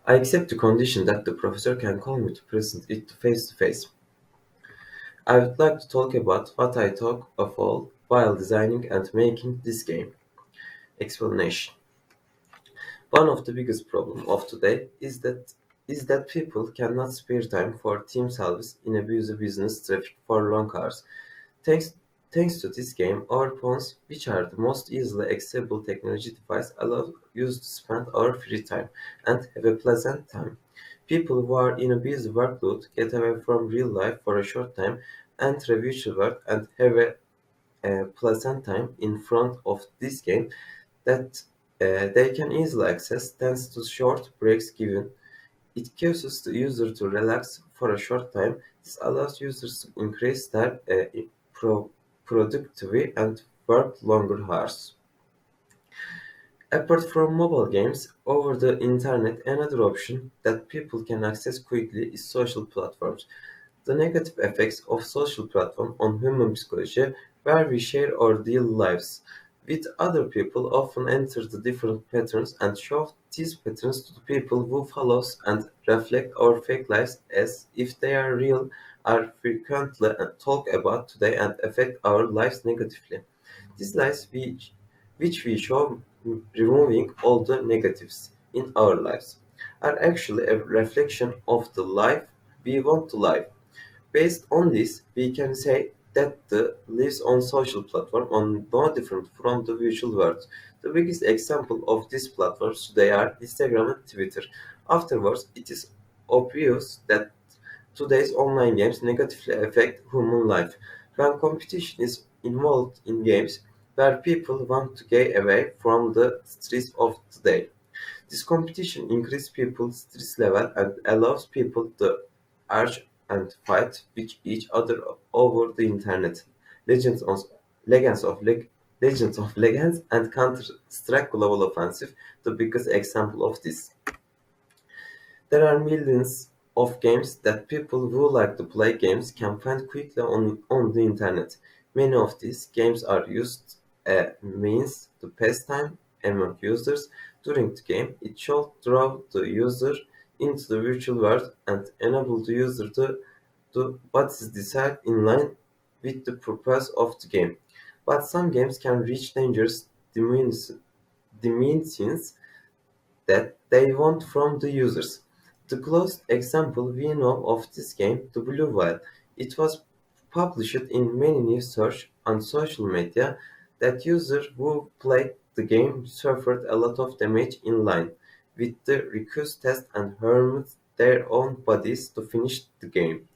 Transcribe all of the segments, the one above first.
I accept the condition that the professor can call me to present it face to face. I would like to talk about what I thought of all while designing and making this game. Explanation. One of the biggest problems of today is that people cannot spare time for team service in a busy business traffic for long hours. Thanks, thanks to this game, our phones, which are the most easily accessible technology device, allow us to spend our free time and have a pleasant time. People who are in a busy workload get away from real life for a short time, enter a virtual world, and have a pleasant time in front of this game that they can easily access thanks to short breaks given. It causes the user to relax for a short time. This allows users to increase their pro- productivity and work longer hours. Apart from mobile games, over the internet, another option that people can access quickly is social platforms. The negative effects of social platforms on human psychology, where we share our daily lives with other people, often enter the different patterns and show these patterns to the people who follow us and reflect our fake lives as if they are real, are frequently talked about today and affect our lives negatively. These lives which we show removing all the negatives in our lives are actually a reflection of the life we want to live. Based on this, we can say that the lives on social platform are no different from the virtual world. The biggest example of these platforms today are Instagram and Twitter. Afterwards, it is obvious that today's online games negatively affect human life. When competition is involved in games where people want to get away from the stress of the day. This competition increases people's stress level and allows people to argue and fight with each other over the internet. Legends of Legends of Leg- Legends of Legends and Counter-Strike Global Offensive, the biggest example of this. There are millions of games that people who like to play games can find quickly on the internet. Many of these games are used as means to pass time among users during the game. It should draw the user into the virtual world and enable the user to do what is desired in line with the purpose of the game. But some games can reach dangerous dimensions that they want from the users. The closest example we know of this game, the Blue Whale, it was published in many news search on social media that users who played the game suffered a lot of damage in line with the request test and harmed their own bodies to finish the game.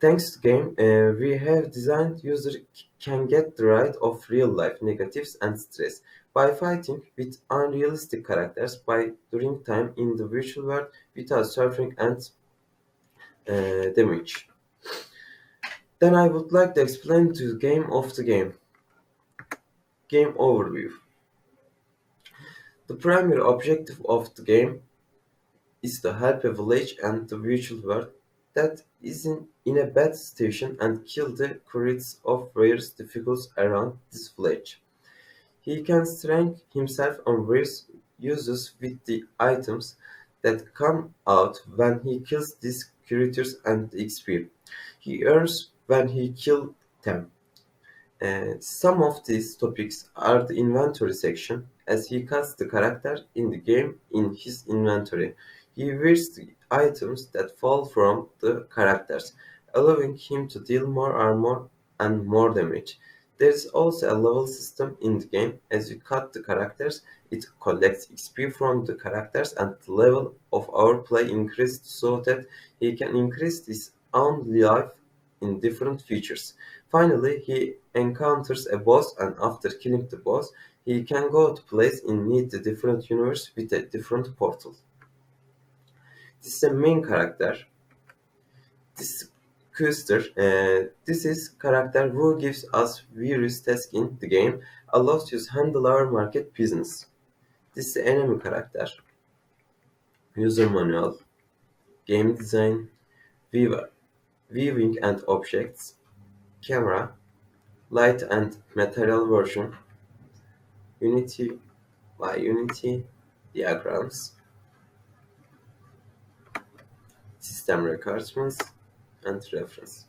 Thanks to game, we have designed user can get the right of real life negatives and stress by fighting with unrealistic characters by during time in the virtual world without suffering and damage. Then I would like to explain to the game of the game overview. The primary objective of the game is to help a village and the virtual world that is in a bad situation and kill the creatures of various difficulties around this village. He can strengthen himself on various uses with the items that come out when he kills these creatures and XP he earns when he kills them. Some of these topics are the inventory section, as he cuts the character in the game in his inventory. He wears the items that fall from the characters, allowing him to deal more armor and more damage. There is also a level system in the game. As you cut the characters, it collects XP from the characters and the level of our play increased so that he can increase his own life in different features. Finally, he encounters a boss, and after killing the boss, he can go to place in need the different universe with a different portal. This is a main character. This Custer, this is character who gives us various tasks in the game, allows us to handle our market business. This is enemy character, user manual, game design, viewer, viewing and objects, camera, light and material version, Unity by Unity, diagrams, system requirements, and reference.